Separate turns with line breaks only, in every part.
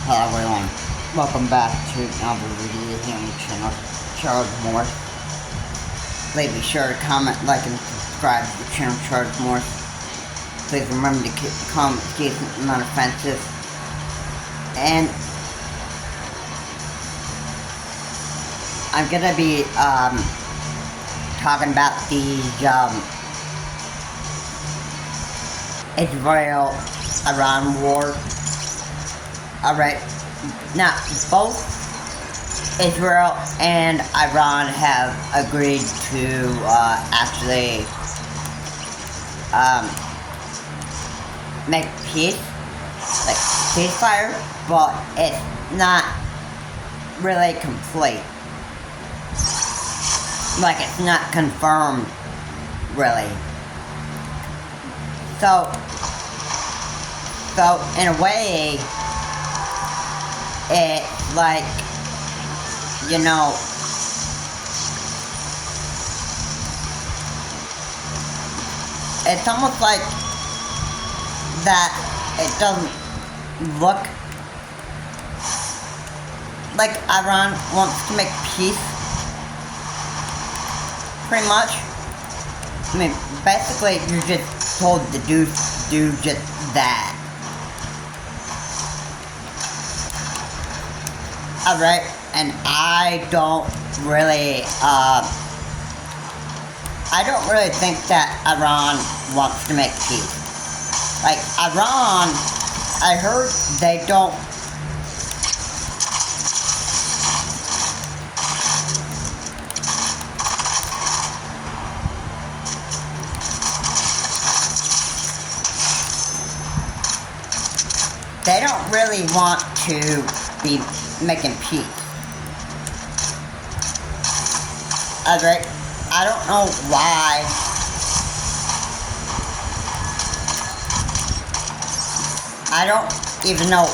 Hello everyone, welcome back to another video here on the channel, Charles Morse. Please be sure to comment, like, and subscribe to the channel, Charles Morse. Please remember to keep the comments decent and not offensive. And I'm gonna be talking about the Israel-Iran war. Alright, now both Israel and Iran have agreed to actually make peace, like ceasefire, but it's not really complete. Like, it's not confirmed, really. So in a way, it's like, you know, it's almost like that it doesn't look like Iran wants to make peace, pretty much. I mean, basically, you're just told to do just that. Alright, and I don't really think that Iran wants to make peace. Like, Iran, I heard they don't really want to be making peace. Alright, I don't know why. I don't even know.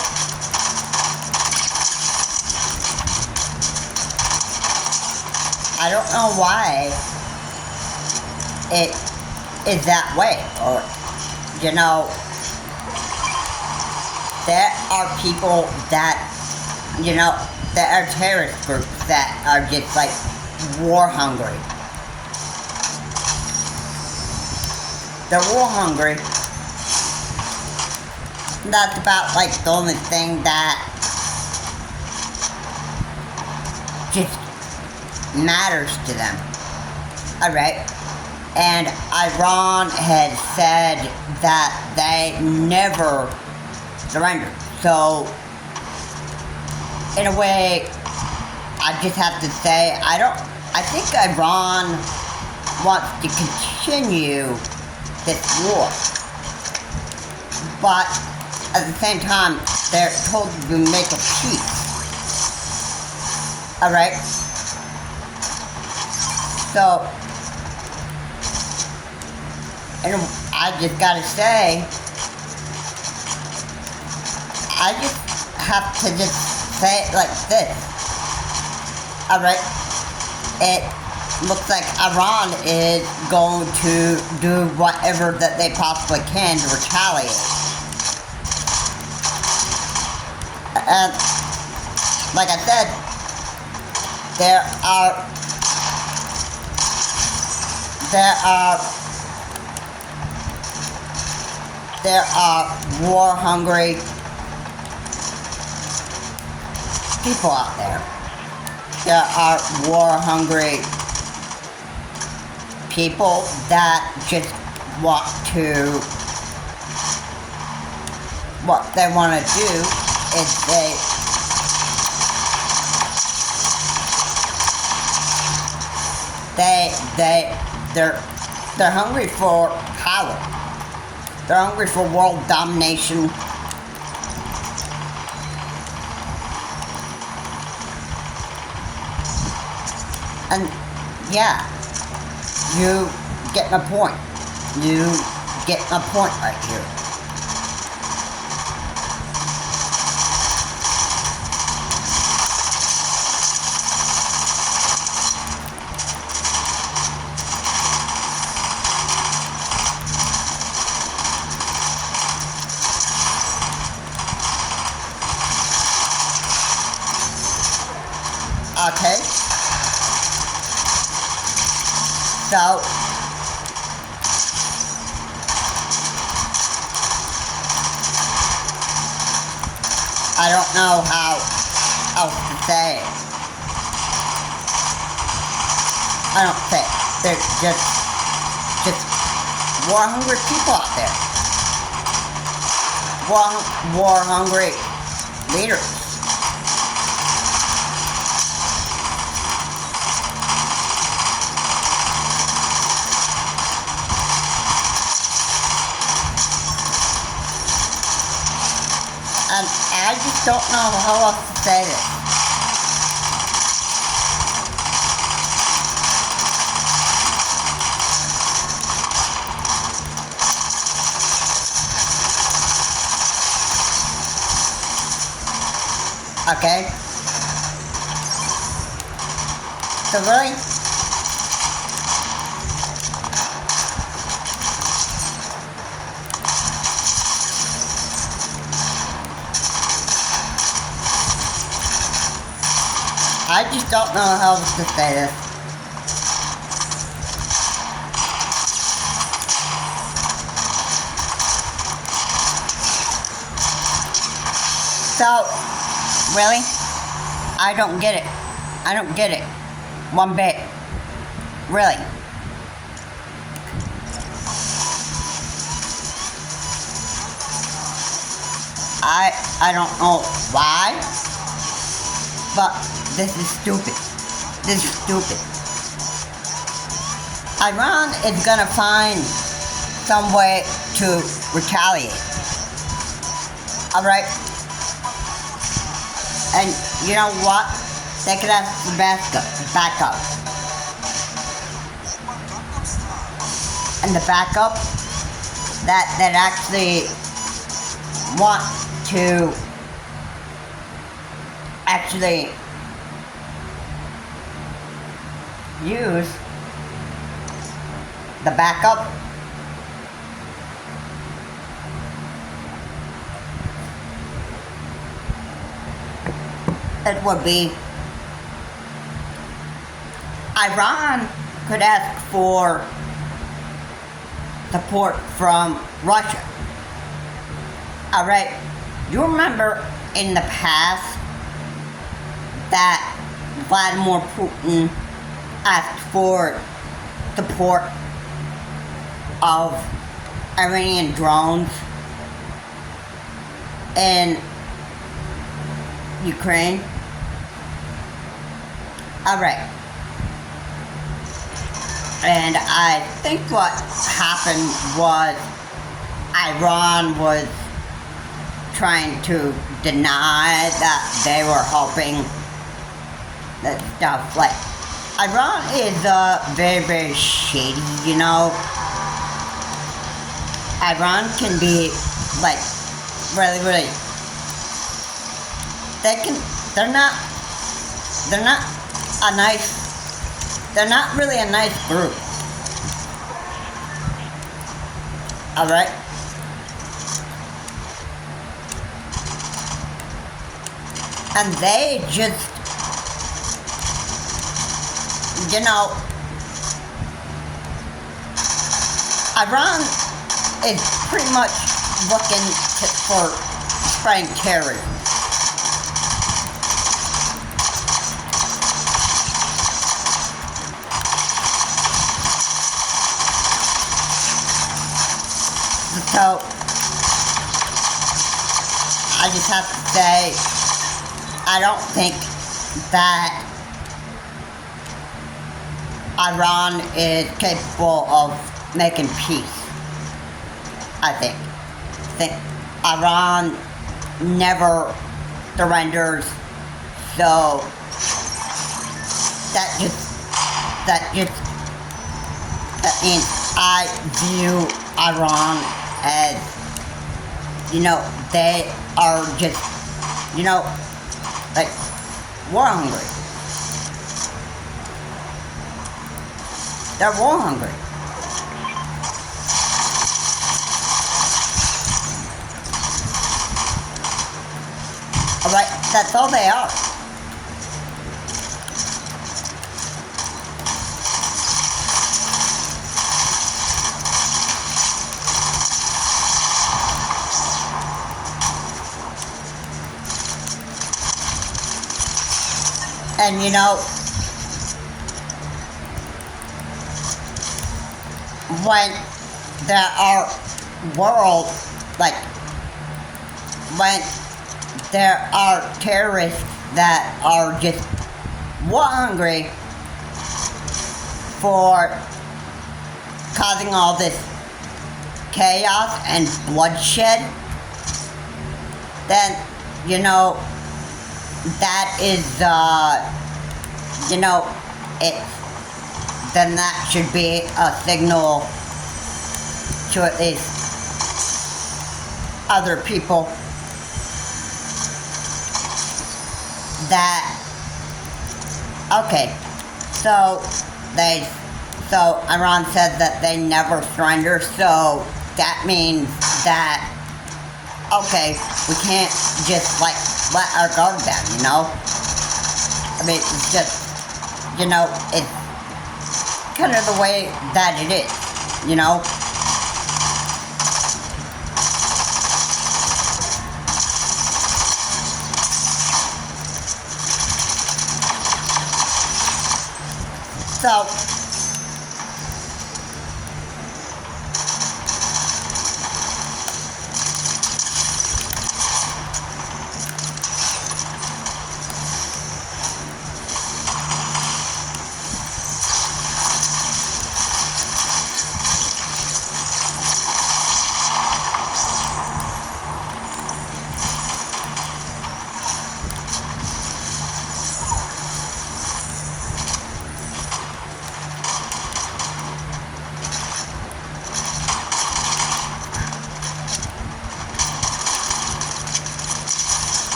I don't know why it is that way, or, you know, there are people that, you know, there are terrorist groups that are just like war hungry. They're war hungry. That's about like the only thing that just matters to them. Alright? And Iran has said that they never surrender. So, in a way, I just have to say, I think Iran wants to continue this war. But, at the same time, they're told to make a peace. Alright? So, and I just gotta say, I just have to just say it like this. Alright, it looks like Iran is going to do whatever that they possibly can to retaliate. And, like I said, there are war-hungry people out there. There are war-hungry people that just want to, what they want to do is they're hungry for power. They're hungry for world domination. And, yeah, you get my point. You get my point right here. So, I don't know how else to say it. I don't think there's just war-hungry people out there. War-hungry leaders. And I just don't know how else to say this. Okay? So really, I just don't know how to say this. So, really? I don't get it. I don't get it. One bit. Really. I don't know why, but this is stupid. This is stupid. Iran is gonna find some way to retaliate. Alright? And you know what? They could have the backup. And the backup that actually want to actually use the backup it would be Iran could ask for support from Russia. Alright, you remember in the past that Vladimir Putin asked for support of Iranian drones in Ukraine? Alright. And I think what happened was Iran was trying to deny that they were helping that stuff. Like, Iran is very, very shady, you know? Iran can be, like, really, really, they're not really a nice group. Alright? And they just, you know, Iran is pretty much looking for spreading terrorism. So, I just have to say, I don't think that Iran is capable of making peace. I think Iran never surrenders, so that means I view Iran as, you know, they are just, you know, like, war hungry. They're war hungry. Alright, that's all they are. And you know, when there are when there are terrorists that are just hungry for causing all this chaos and bloodshed, then, you know, that is, then that should be a signal to at least other people that, okay, so Iran said that they never surrender, so that means that, okay, we can't just, like, let our guard down, you know? I mean, it's just, you know, it's kind of the way that it is, you know? So,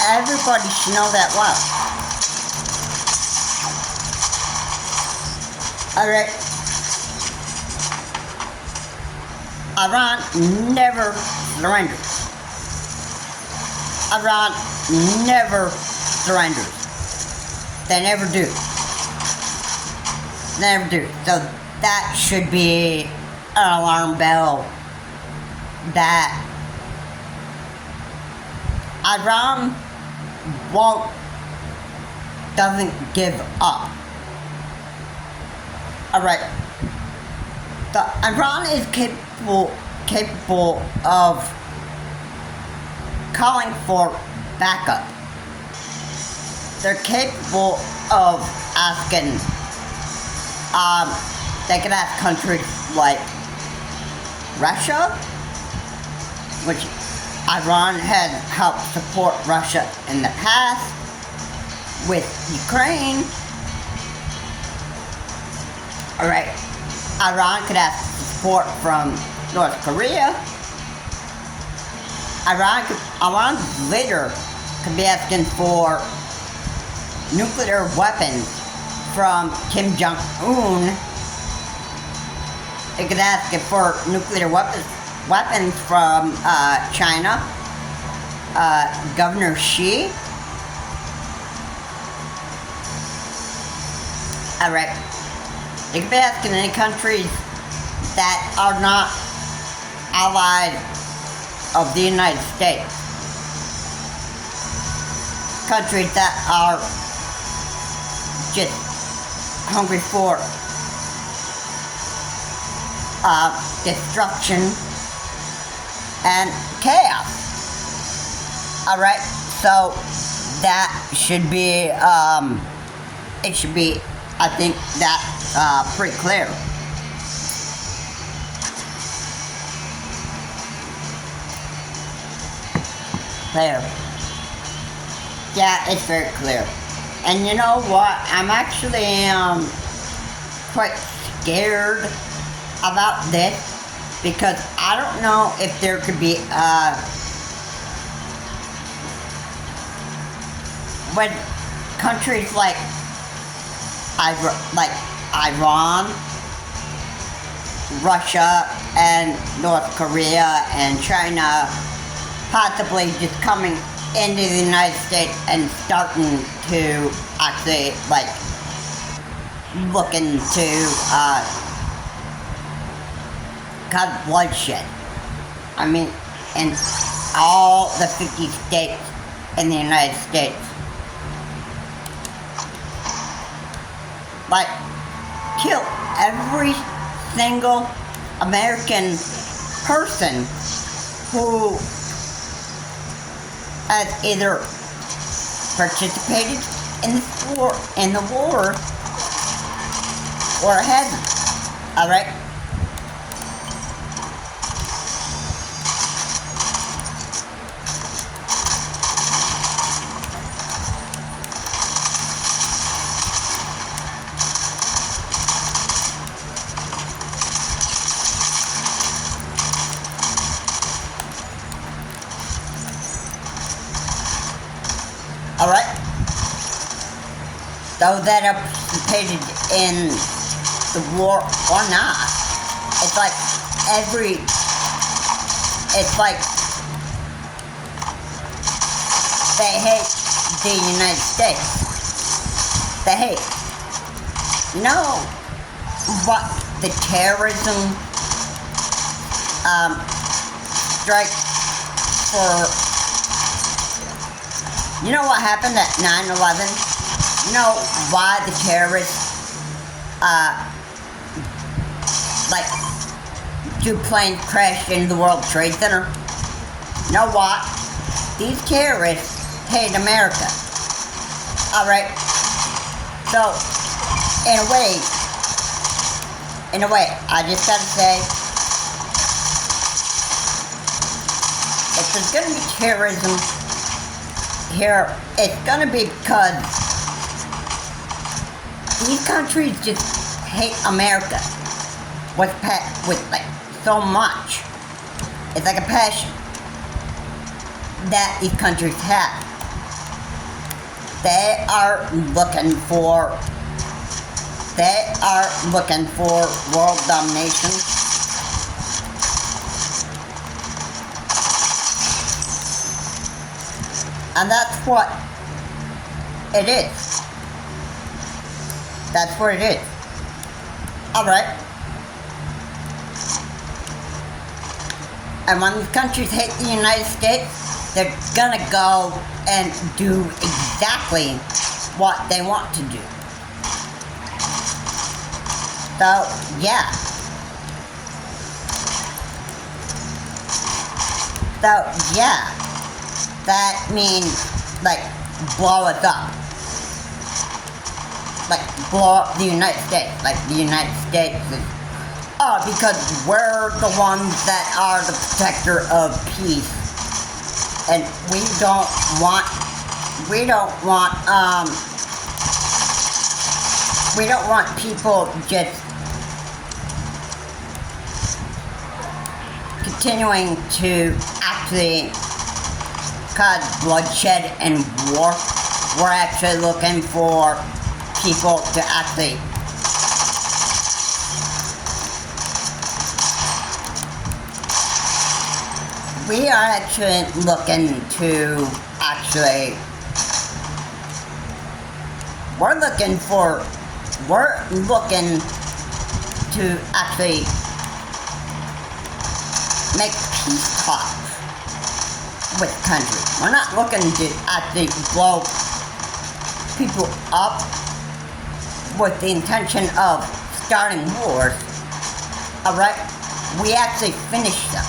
everybody should know that well. Alright. Iran never surrenders. Iran never surrenders. They never do. They never do. So that should be an alarm bell that Iran doesn't give up. Alright. Iran is capable of calling for backup. They're capable of asking, they could ask countries like Russia, which Iran had helped support Russia in the past with Ukraine. Alright, Iran could ask support from North Korea. Iran later could be asking for nuclear weapons from Kim Jong-un. It could ask for nuclear weapons from China, Governor Xi. Alright, it could be asking any countries that are not allied of the United States. Countries that are just hungry for destruction and chaos. Alright, so that should be, it should be, I think that's pretty clear. Clear. Yeah, it's very clear. And you know what? I'm actually quite scared about this because I don't know if there could be when countries like Iran, Russia, and North Korea and China possibly just coming into the United States and starting to actually, like, look into, cause bloodshed. I mean, in all the 50 states in the United States. Like, kill every single American person who has either participated in the war, or hasn't. Alright? Alright? Those that are participated in the war or not. It's like they hate the United States. They hate. You know what the terrorism strike for. You know what happened at 9/11? You know why the terrorists, like, 2 planes crashed into the World Trade Center? You know what? These terrorists hate America. Alright? So, in a way, I just gotta say, if there's gonna be terrorism here, it's gonna be because these countries just hate America with like so much. It's like a passion that these countries have. They are looking for world domination. And that's what it is. That's what it is. Alright. And when these countries hate the United States, they're gonna go and do exactly what they want to do. So, yeah. That means, like, blow it up. Like, blow up the United States. Like, the United States is, because we're the ones that are the protector of peace. And we don't want people just continuing to actually cause bloodshed and war. We're actually looking for people to actually we are actually looking to we're looking to actually make peace talks with countries. We're not looking to actually blow people up with the intention of starting wars. Alright? We actually finish them.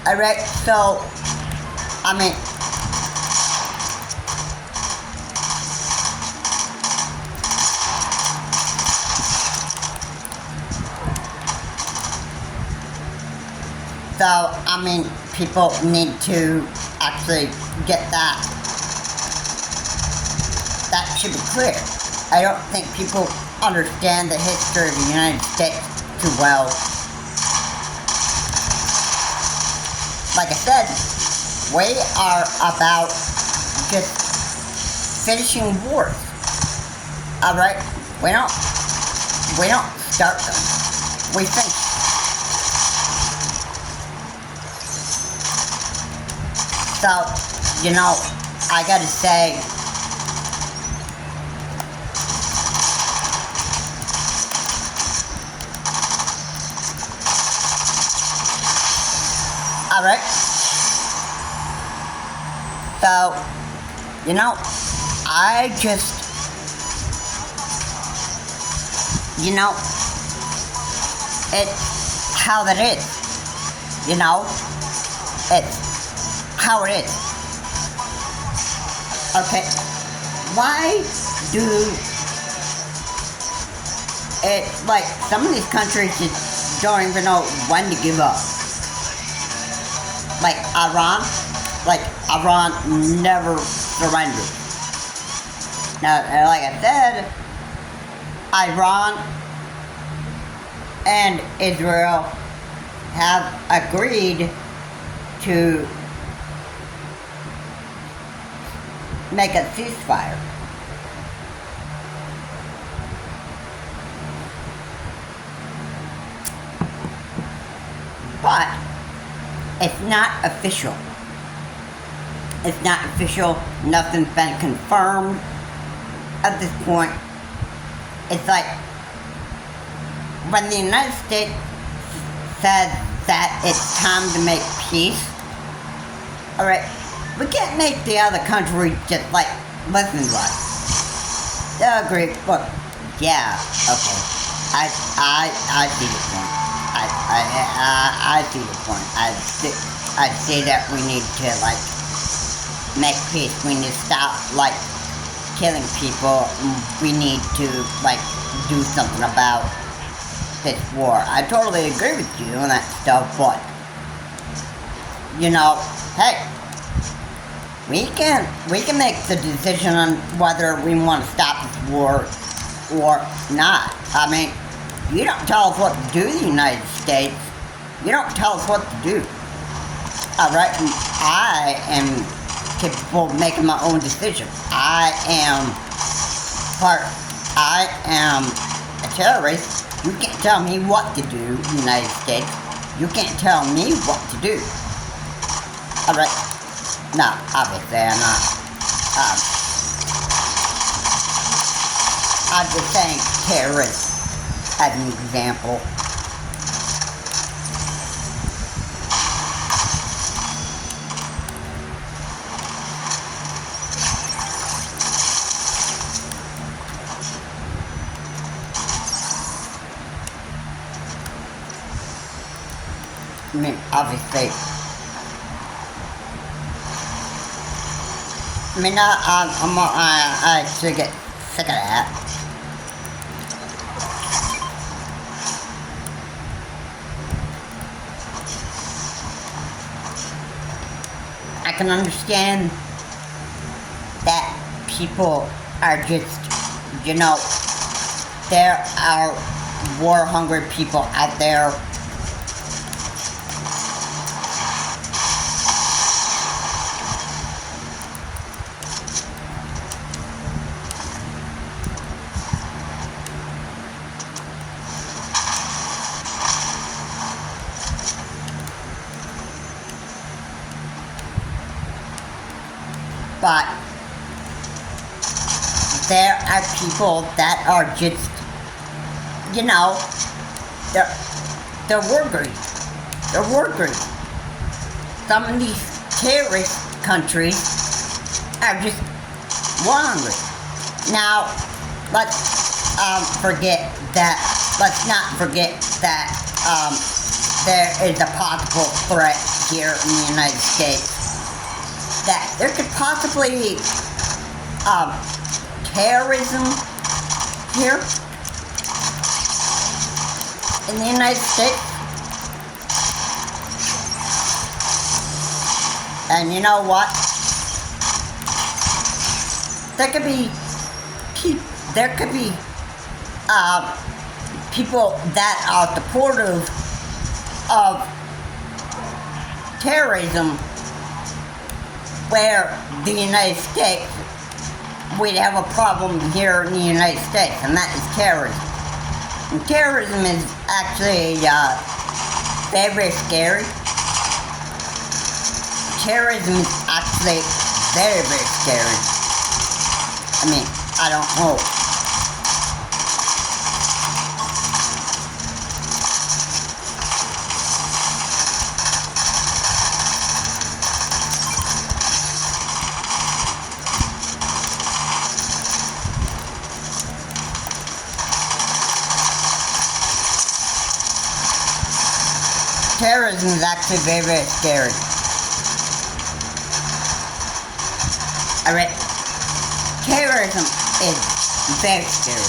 Alright, so, I mean, people need to actually get that. That should be clear. I don't think people understand the history of the United States too well. Like I said, we are about just finishing wars. Alright? We don't start them. We finish. So, you know, I gotta say, alright. So, you know, I just, you know, it's how that is. You know, it's how it is. Okay, why do it, like, some of these countries just don't even know when to give up. Like Iran never surrendered. Now, like I said, Iran and Israel have agreed to make a ceasefire. But it's not official. It's not official. Nothing's been confirmed at this point. It's like when the United States says that it's time to make peace, alright, we can't make the other country just like listen to us. They'll agree. Look, yeah, okay. I see the point. I see the point. I see that we need to like make peace. We need to stop like killing people. We need to like do something about this war. I totally agree with you on that stuff, but you know, hey, we can make the decision on whether we want to stop this war or not. I mean, you don't tell us what to do, the United States. You don't tell us what to do. Alright, I am capable of making my own decision. I am a terrorist. You can't tell me what to do, United States. You can't tell me what to do. Alright. No, obviously I'm not. I'm just saying terrorist as an example. I mean, obviously. I mean, I actually get sick of that. I can understand that people are just, you know, there are war-hungry people out there. But there are people that are just, you know, they're war greedy. They're war greedy. Some of these terrorist countries are just war hungry. Now, let's not forget that there is a possible threat here in the United States. That there could possibly be terrorism here in the United States. And you know what? There could be people that are supportive of terrorism, where the United States, we'd have a problem here in the United States, and that is terrorism. And terrorism is actually very, very scary. terrorism is actually very, very scary. I mean, I don't know. Terrorism is actually very, very scary. Alright? Terrorism is very scary.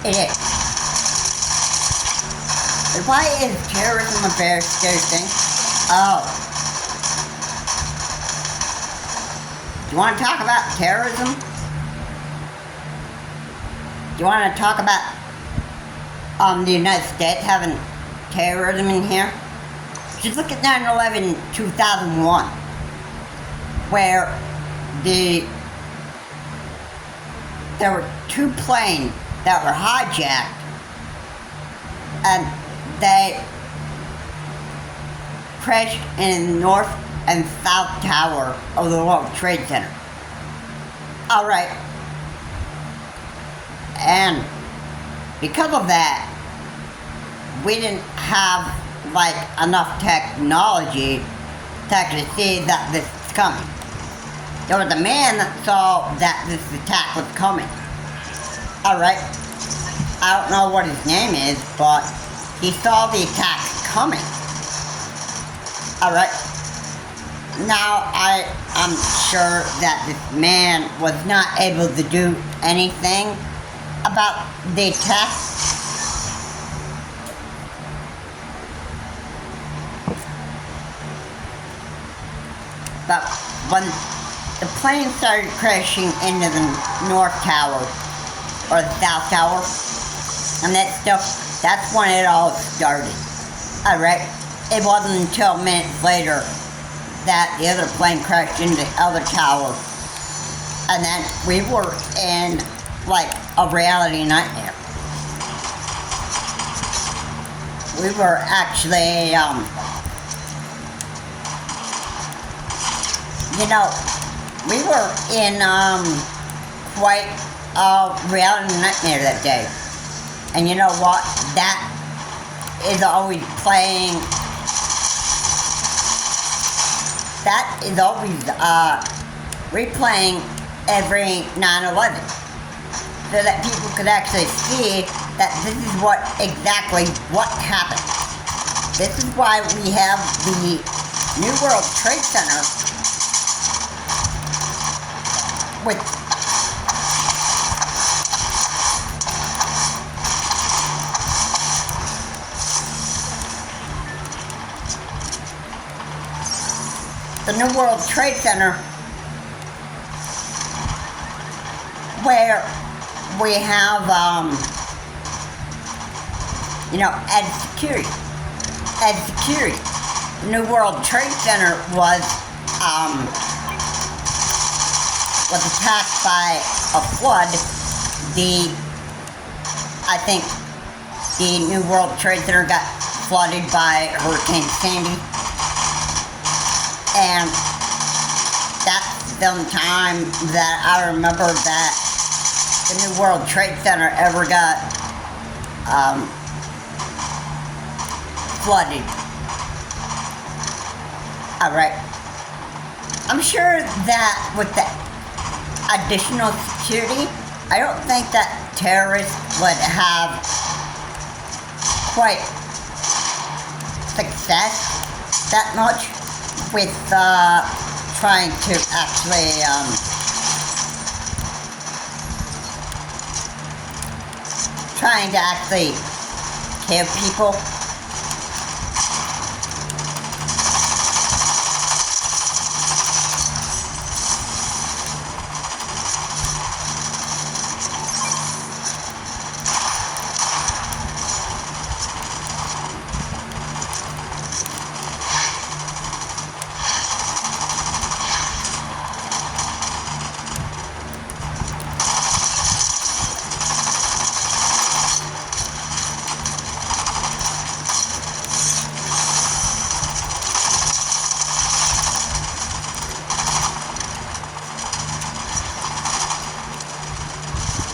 It is. But why is terrorism a very scary thing? Oh. Do you want to talk about terrorism? Do you want to talk about the United States having terrorism in here? Just look at 9/11 2001, where there were two planes that were hijacked, and they crashed in the North and South Tower of the World Trade Center. Alright. And because of that, we didn't have like enough technology to actually see that this is coming. There was a man that saw that this attack was coming. Alright. I don't know what his name is, but he saw the attack coming. Alright. Now I'm sure that this man was not able to do anything about the attack. But when the plane started crashing into the North Tower, or the South Tower, and that stuff, that's when it all started. Alright? It wasn't until minutes later that the other plane crashed into the other tower, and then we were in, like, a reality nightmare. We were actually, you know, we were in quite a reality nightmare that day. And you know what? That is always playing. That is always replaying every 9/11, so that people could actually see that this is exactly what happened. This is why we have the New World Trade Center with the New World Trade Center, where we have, you know, added security. The New World Trade Center was attacked by a flood. I think the New World Trade Center got flooded by Hurricane Sandy. And that's the only time that I remember that the New World Trade Center ever got flooded. Alright. I'm sure that with the additional security, I don't think that terrorists would have quite success that much with trying to actually kill people.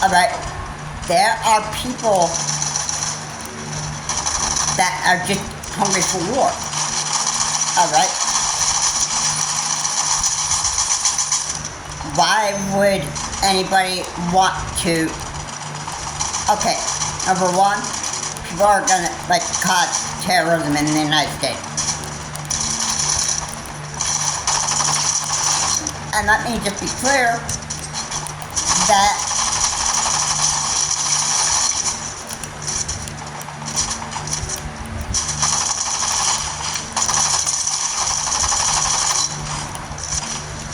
Alright? There are people that are just hungry for war. Alright? Why would anybody want to... Okay, number one, people are gonna, cause terrorism in the United States. And let me just be clear that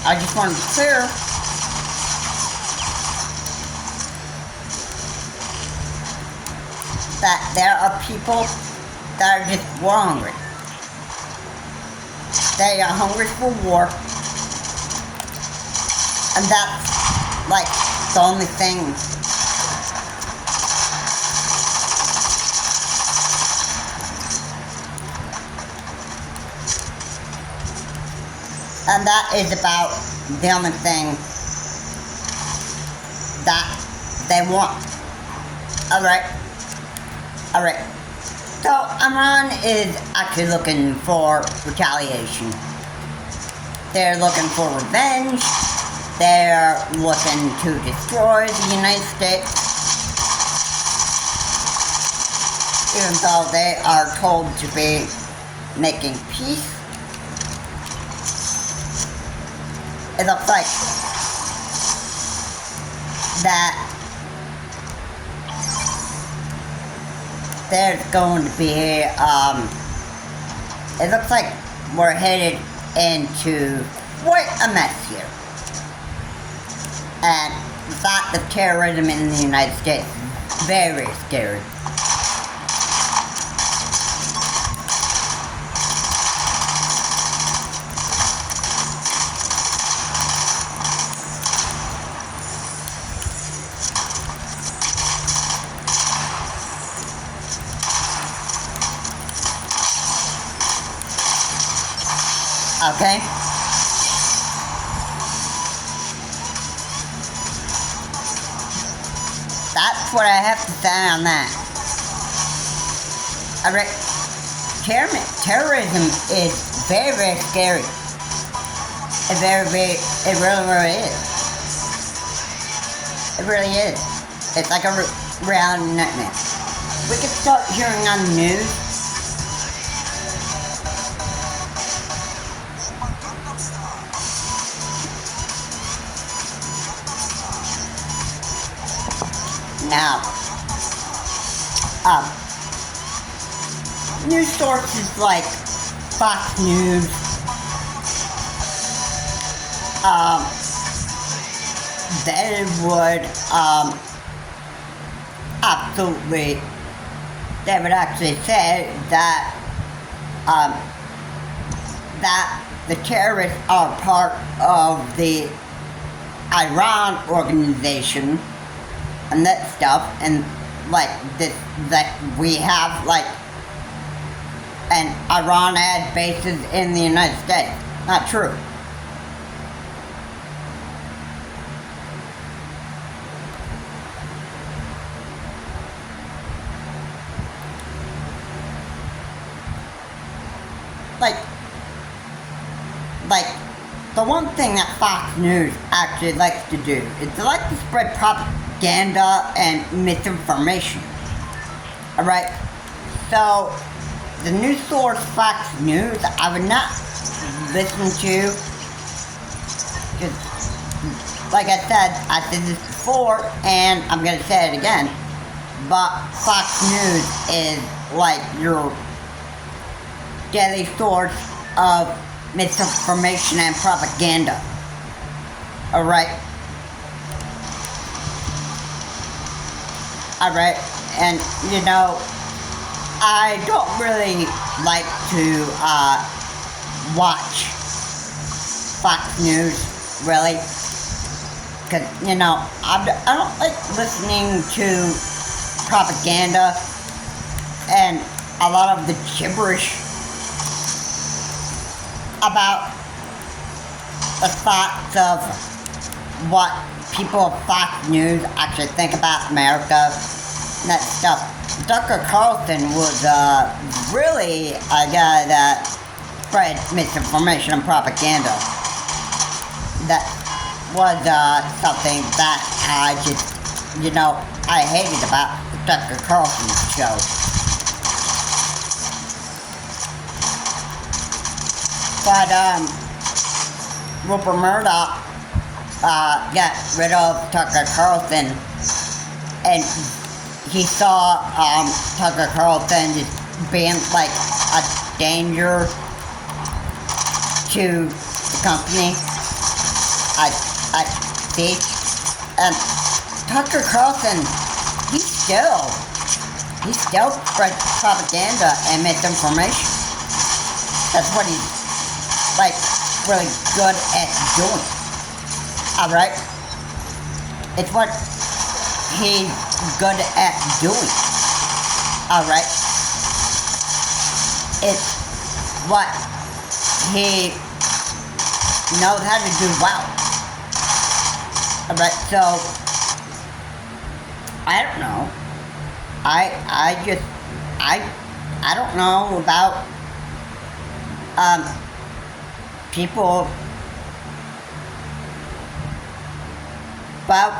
I just want to be clear that there are people that are just war hungry. They are hungry for war. And that's, the only thing. And that is about the only thing that they want. Alright? Alright. So, Iran is actually looking for retaliation. They're looking for revenge. They're looking to destroy the United States. Even though they are told to be making peace. It looks like that there's going to be, it looks like we're headed into quite a mess here. And the fact of terrorism in the United States is very scary. Okay? That's what I have to say on that. Alright. Terrorism is very, very scary. It really is. It really is. It's like a reality nightmare. We could start hearing on the news. Now, news sources like Fox News, they would, they would actually say that, that the terrorists are part of the Iran organization, and that stuff, and that we have and Iran had bases in the United States. Not true. The one thing that Fox News actually likes to do is they like to spread propaganda and misinformation. Alright? So, the news source Fox News, I would not listen to. Because, like I said this before, and I'm going to say it again. But Fox News is your daily source of misinformation and propaganda. Alright? Alright, and I don't really like to watch Fox News, really. Because, I don't like listening to propaganda and a lot of the gibberish about the thoughts of what people of Fox News actually think about America and that stuff. Tucker Carlson was really a guy that spread misinformation and propaganda. That was something that I just, I hated about the Tucker Carlson show. But Rupert Murdoch got rid of Tucker Carlson, and he saw Tucker Carlson just being like a danger to the company. I see. And Tucker Carlson, he still spreads propaganda and misinformation. That's what he's like really good at doing. Alright? It's what he's good at doing. Alright? It's what he knows how to do well. Alright, so I don't know. I don't know about people, but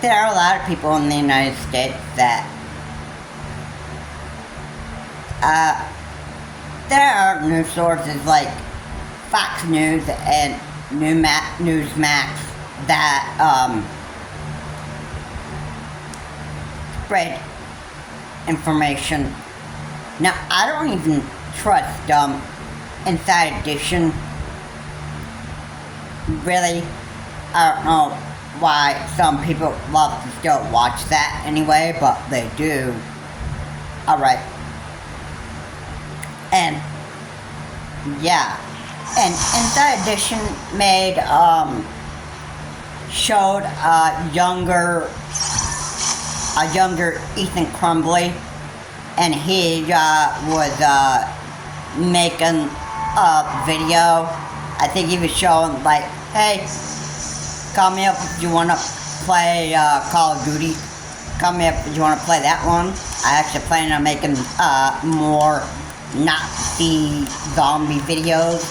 there are a lot of people in the United States that there are news sources like Fox News and Newsmax that spread information. Now, I don't even trust Inside Edition. Really, I don't know why some people love to still watch that anyway, but they do. Alright. And yeah. And Inside Edition made showed a younger Ethan Crumbly, and he was making a video. I think he was showing like, hey, call me up if you want to play Call of Duty. Call me up if you want to play that one. I actually plan on making more Nazi zombie videos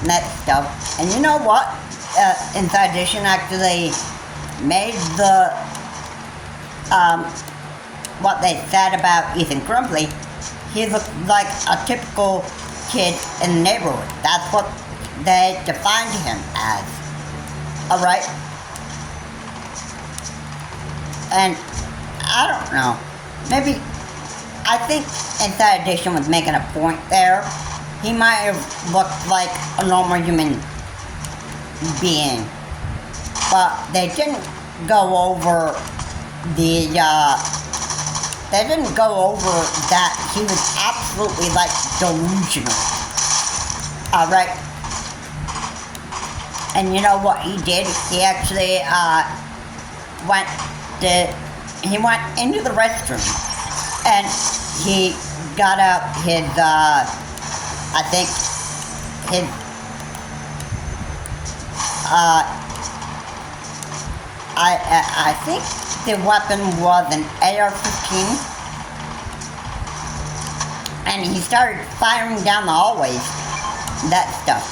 and that stuff. And you know what? Inside Edition actually made the what they said about Ethan Crumbly. He looked like a typical kid in the neighborhood. That's what they defined him as. Alright? And I don't know. Maybe I think Inside Edition was making a point there. He might have looked like a normal human being, but they didn't go over the they didn't go over that he was absolutely like delusional. Alright? And you know what he did? He actually went into the restroom and he got out his I think his I think the weapon was an AR-15, and he started firing down the hallways, that stuff,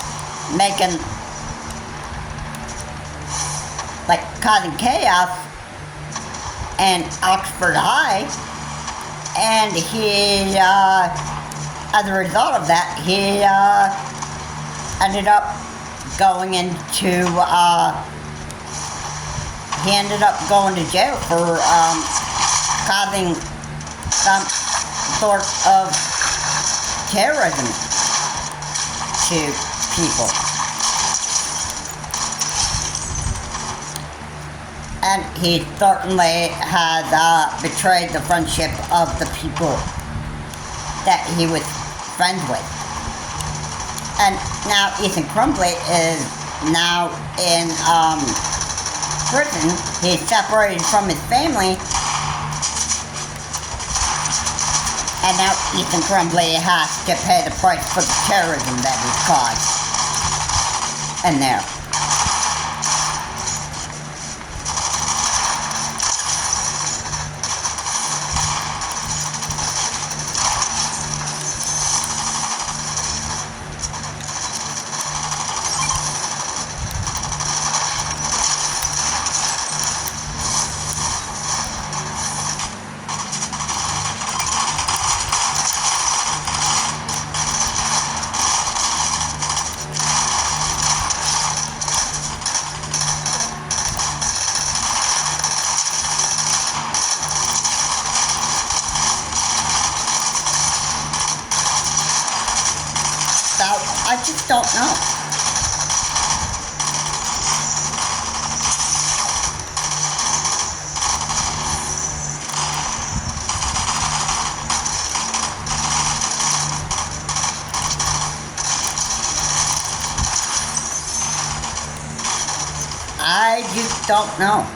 making, like, causing chaos in Oxford High, and he, as a result of that, he ended up going into, he ended up going to jail for causing some sort of terrorism to people. And he certainly has betrayed the friendship of the people that he was friends with. And now Ethan Crumbly is now in prison. He's separated from his family, and now Ethan Crumbly has to pay the price for the terrorism that he's caused in there. I just don't know. I just don't know.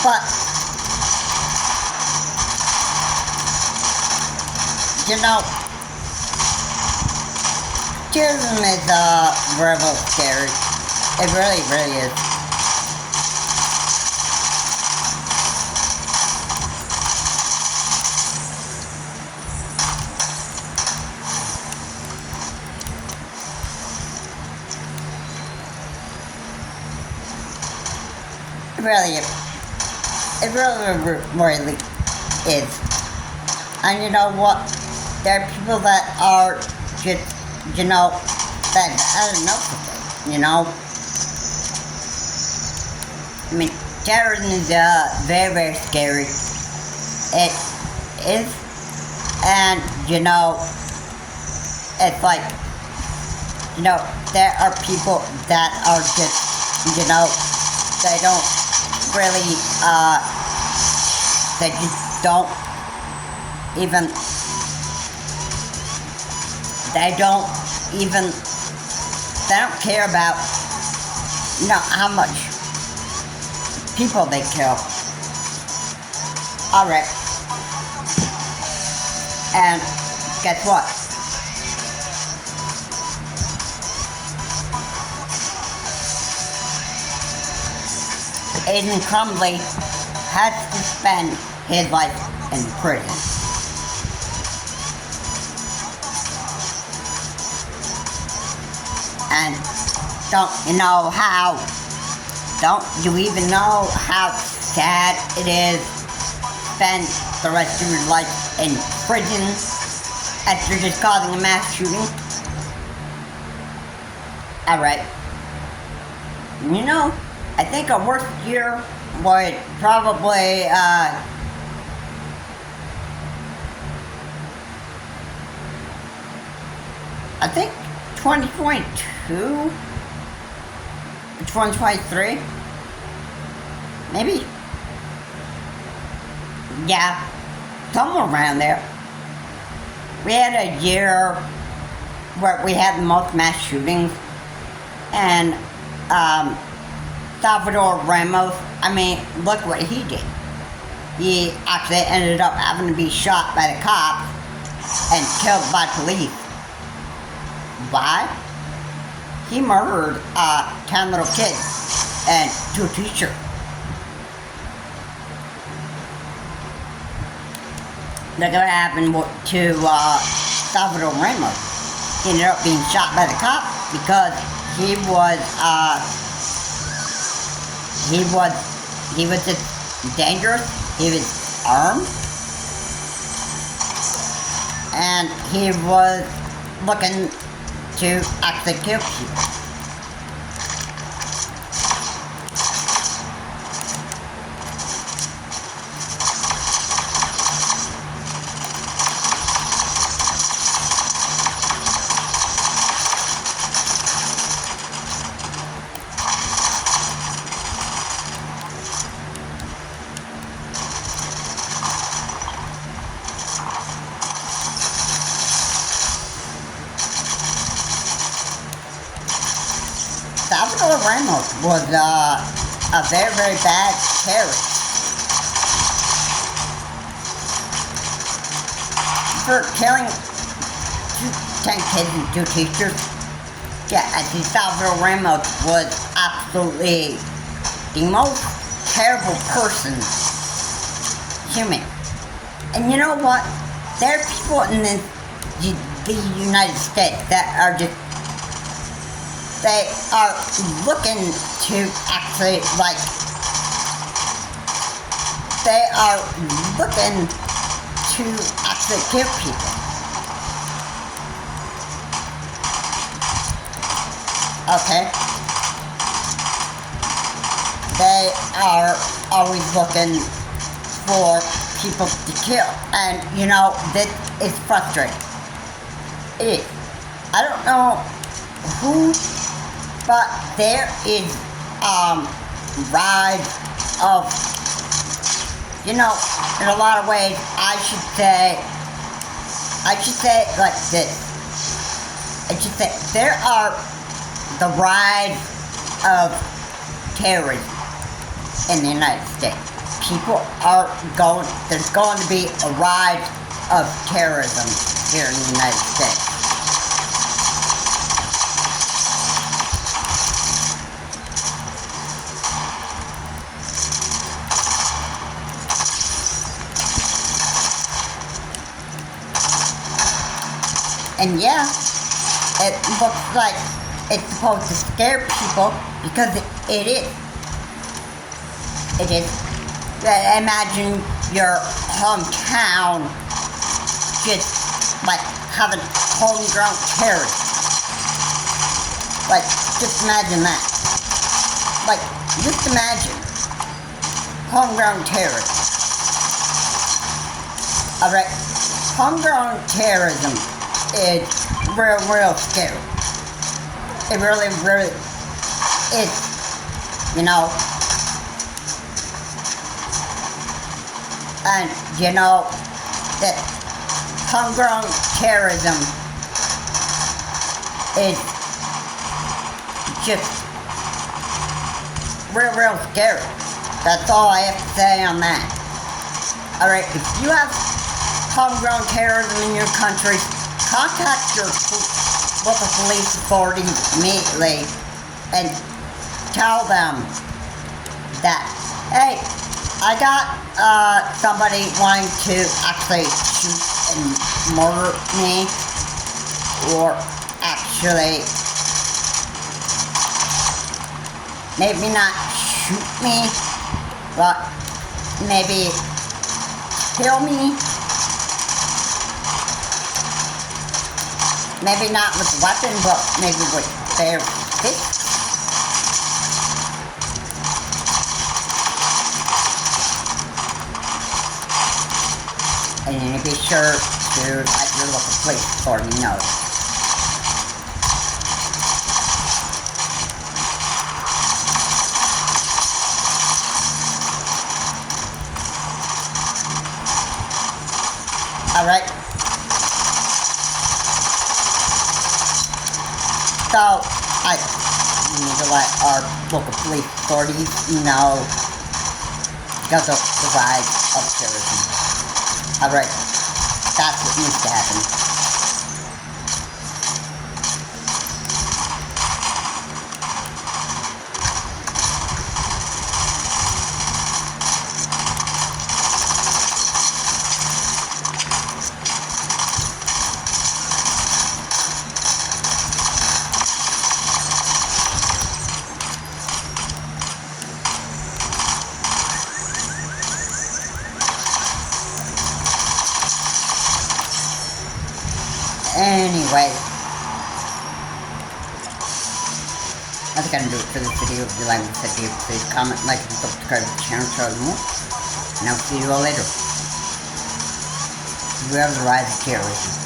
But, you know, terrorism is very scary. It really, really is. It really is. It really is. And you know what? There are people that are just, you know, that I don't know, you know? I mean, terrorism is very, very scary. It is. And, you know, it's like, you know, there are people that are just, you know, they don't really, they just don't even, they don't care about, you know, how much people they kill. Alright. And guess what? Aiden Crumley has to spend his life in prison. And don't you even know how sad it is to spend the rest of your life in prison after just causing a mass shooting? Alright. You know, I think our worst year would probably, I think 2022, 2023, maybe, yeah, somewhere around there. We had a year where we had the most mass shootings, and, Salvador Ramos, I mean, look what he did. He actually ended up having to be shot by the cops and killed by police. Why? He murdered 10 little kids and 2 teachers. Look at what happened to Salvador Ramos. He ended up being shot by the cops because he was just dangerous, he was armed, and he was looking to actually kill people. Salvador Ramos was a very, very bad terrorist. For killing 10 kids and 2 teachers, yeah, I think Salvador Ramos was absolutely the most terrible person, human, And you know what? There are people in the United States that are just, they are looking to actually, like, they are looking to actually kill people. Okay? They are always looking for people to kill. And, you know, this is frustrating. It is. I don't know who, but there is, rise of, you know, in a lot of ways, I should say it like this. I should say, there are the rise of terrorism in the United States. There's going to be a rise of terrorism here in the United States. And yeah, it looks like it's supposed to scare people because it is. It is. Imagine your hometown just like having homegrown terrorists. Like, just imagine that. Like, just imagine homegrown terrorists. Alright, homegrown terrorism is real scary. It really is, you know. And, you know, that homegrown terrorism is just real scary. That's all I have to say on that. Alright, if you have homegrown terrorism in your country, contact your local police authorities immediately and tell them that, hey, I got somebody wanting to actually shoot and murder me, or actually maybe not shoot me, but maybe kill me. Maybe not with a weapon, but maybe with their fists. And you need to be sure to let your local police authority know. Alright. So, we need to let our local police authorities know because of the rise of terrorism. Alright, that's what needs to happen. Anyway, that's gonna do it for this video. If you like this video, please comment, like, and subscribe to the channel to learn more. And I'll see you all later. We have the rise of terrorism.